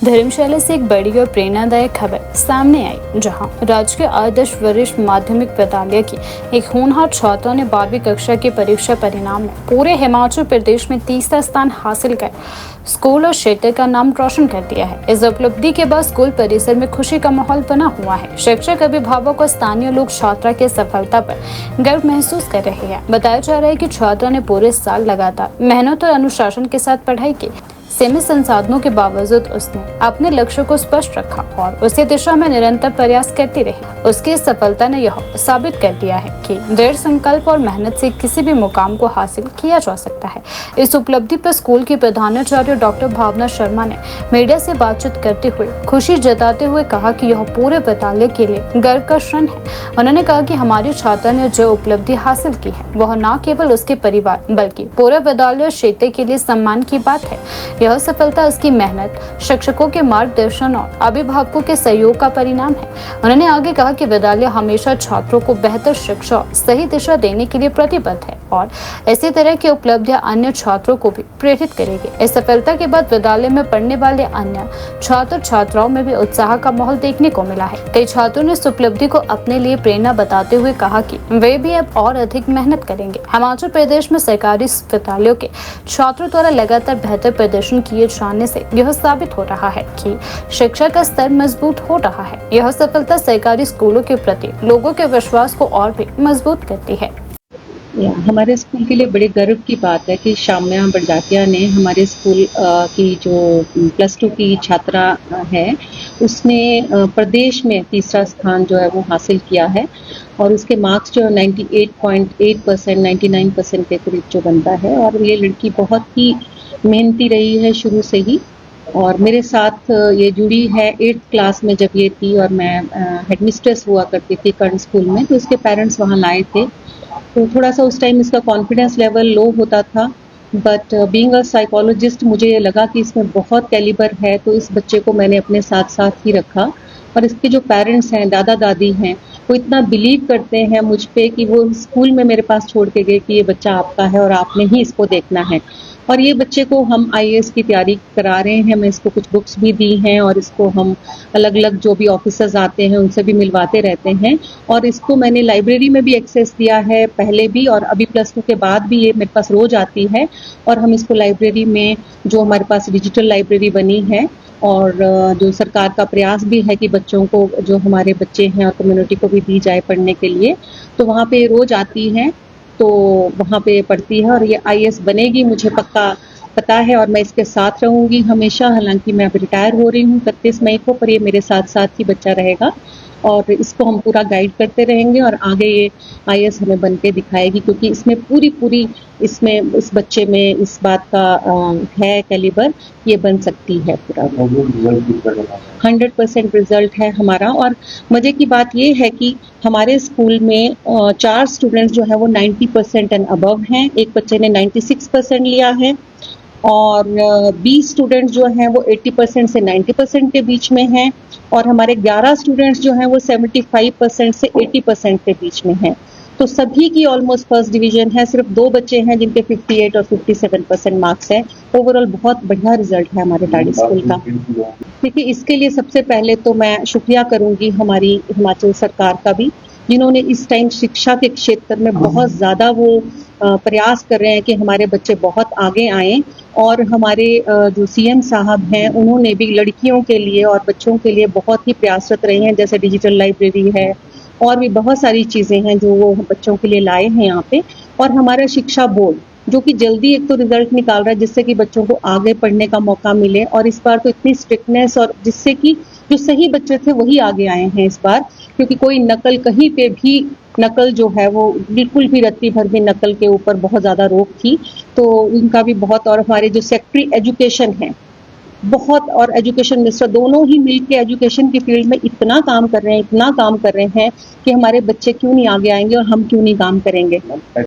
धर्मशाला से एक बड़ी और प्रेरणादायक खबर सामने आई, जहां राजकीय आदर्श वरिष्ठ माध्यमिक विद्यालय की एक होनहार छात्रा ने 12वीं कक्षा के परीक्षा परिणाम में पूरे हिमाचल प्रदेश में तीसरा स्थान हासिल कर स्कूल और क्षेत्र का नाम रोशन कर दिया है। इस उपलब्धि के बाद स्कूल परिसर में खुशी का माहौल बना हुआ है। शिक्षक, अभिभावक और स्थानीय लोग छात्रा की सफलता पर गर्व महसूस कर रहे हैं। बताया जा रहा है कि छात्रा ने पूरे साल लगातार मेहनत और अनुशासन के साथ पढ़ाई की। सीमित संसाधनों के बावजूद उसने अपने लक्ष्य को स्पष्ट रखा और उसी दिशा में निरंतर प्रयास करती रही। उसकी इस सफलता ने यह साबित कर दिया है कि दृढ़ संकल्प और मेहनत से किसी भी मुकाम को हासिल किया जा सकता है। इस उपलब्धि पर स्कूल की प्रधानाचार्य डॉक्टर भावना शर्मा ने मीडिया से बातचीत करते हुए खुशी जताते हुए कहा कि यह पूरे विद्यालय के लिए गर्व का क्षण है। उन्होंने कहा कि हमारी छात्रा ने जो उपलब्धि हासिल की है वह न केवल उसके परिवार बल्कि पूरे विद्यालय क्षेत्र के लिए सम्मान की बात है। यह सफलता उसकी मेहनत, शिक्षकों के मार्गदर्शन और अभिभावकों के सहयोग का परिणाम है। उन्होंने आगे कहा कि विद्यालय हमेशा छात्रों को बेहतर शिक्षा और सही दिशा देने के लिए प्रतिबद्ध है और इसी तरह की उपलब्धियां अन्य छात्रों को भी प्रेरित करेगी। इस सफलता के बाद विद्यालय में पढ़ने वाले अन्य छात्र छात्राओं में भी उत्साह का माहौल देखने को मिला है। कई छात्रों ने इस उपलब्धि को अपने लिए प्रेरणा बताते हुए कहा कि वे भी अब और अधिक मेहनत करेंगे। हिमाचल प्रदेश में सरकारी विद्यालयों के छात्रों द्वारा लगातार बेहतर प्रदर्शन किए जाने से यह साबित हो रहा है कि शिक्षा का स्तर मजबूत हो रहा है। यह सफलता सरकारी स्कूलों के प्रति लोगों के विश्वास को और भी मजबूत करती है। हमारे स्कूल के लिए बड़े गर्व की बात है कि शाम्या बड़जात्या ने हमारे स्कूल की जो +2 की छात्रा है उसने प्रदेश में तीसरा स्थान जो है वो हासिल किया है और उसके मार्क्स जो 98.8%, 99% के करीब जो बनता है। और ये लड़की बहुत ही मेहनती रही है शुरू से ही और मेरे साथ ये जुड़ी है 8th क्लास में जब ये थी और मैं हेडमिस्ट्रेस हुआ करती थी कर्ण स्कूल में, तो इसके पेरेंट्स वहाँ लाए थे। तो थोड़ा सा उस टाइम इसका कॉन्फिडेंस लेवल लो होता था, बट बीइंग अ साइकोलॉजिस्ट मुझे ये लगा कि इसमें बहुत कैलिबर है, तो इस बच्चे को मैंने अपने साथ साथ ही रखा। और इसके जो पेरेंट्स हैं, दादा दादी हैं, वो इतना बिलीव करते हैं मुझ पे कि वो स्कूल में मेरे पास छोड़ के गए कि ये बच्चा आपका है और आपने ही इसको देखना है। और ये बच्चे को हम IAS की तैयारी करा रहे हैं। मैं इसको कुछ बुक्स भी दी हैं और इसको हम अलग अलग जो भी ऑफिसर्स आते हैं उनसे भी मिलवाते रहते हैं। और इसको मैंने लाइब्रेरी में भी एक्सेस दिया है पहले भी, और अभी +2 के बाद भी ये मेरे पास रोज आती है। और हम इसको लाइब्रेरी में, जो हमारे पास डिजिटल लाइब्रेरी बनी है और जो सरकार का प्रयास भी है कि बच्चों को, जो हमारे बच्चे हैं और कम्युनिटी को भी दी जाए पढ़ने के लिए, तो वहाँ पे रोज आती है, तो वहाँ पे पढ़ती है और ये IAS बनेगी, मुझे पक्का पता है। और मैं इसके साथ रहूँगी हमेशा। हालांकि मैं अब रिटायर हो रही हूँ 31 मई को, पर ये मेरे साथ साथ ही बच्चा रहेगा और इसको हम पूरा गाइड करते रहेंगे और आगे ये IAS हमें बन के दिखाएगी, क्योंकि इसमें पूरी इसमें, इस बच्चे में इस बात का है कैलिबर, ये बन सकती है पूरा। 100% रिजल्ट है हमारा। और मजे की बात ये है कि हमारे स्कूल में 4 स्टूडेंट्स जो है वो 90% एंड अबव हैं। एक बच्चे ने 96% लिया है और 20 स्टूडेंट्स जो हैं वो 80% से 90% के बीच में हैं और हमारे 11 स्टूडेंट्स जो हैं वो 75% से 80% के बीच में हैं। तो सभी की ऑलमोस्ट फर्स्ट डिवीजन है। सिर्फ 2 बच्चे हैं जिनके 58 और 57% मार्क्स हैं। ओवरऑल बहुत बढ़िया रिजल्ट है हमारे टाडी स्कूल का। देखिए, इसके लिए सबसे पहले तो मैं शुक्रिया करूंगी हमारी हिमाचल सरकार का भी, जिन्होंने इस टाइम शिक्षा के क्षेत्र में बहुत ज़्यादा वो प्रयास कर रहे हैं कि हमारे बच्चे बहुत आगे आएँ। और हमारे जो CM साहब हैं, उन्होंने भी लड़कियों के लिए और बच्चों के लिए बहुत ही प्रयासरत रहे हैं, जैसे डिजिटल लाइब्रेरी है और भी बहुत सारी चीज़ें हैं जो वो बच्चों के लिए लाए हैं यहाँ पे। और हमारा शिक्षा बोर्ड, जो कि जल्दी एक तो रिजल्ट निकाल रहा है जिससे कि बच्चों को आगे पढ़ने का मौका मिले, और इस बार तो इतनी स्ट्रिक्टनेस, और जिससे कि जो सही बच्चे थे वही आगे आए हैं इस बार, क्योंकि कोई नकल, कहीं पे भी नकल जो है वो बिल्कुल भी रत्ती भर भी नकल के ऊपर बहुत ज़्यादा रोक थी, तो उनका भी बहुत। और हमारे जो सेक्रेटरी एजुकेशन है बहुत, और एजुकेशन मिनिस्टर, दोनों ही मिलकर एजुकेशन की फील्ड में इतना काम कर रहे हैं कि हमारे बच्चे क्यों नहीं आगे आएंगे और हम क्यों नहीं काम करेंगे।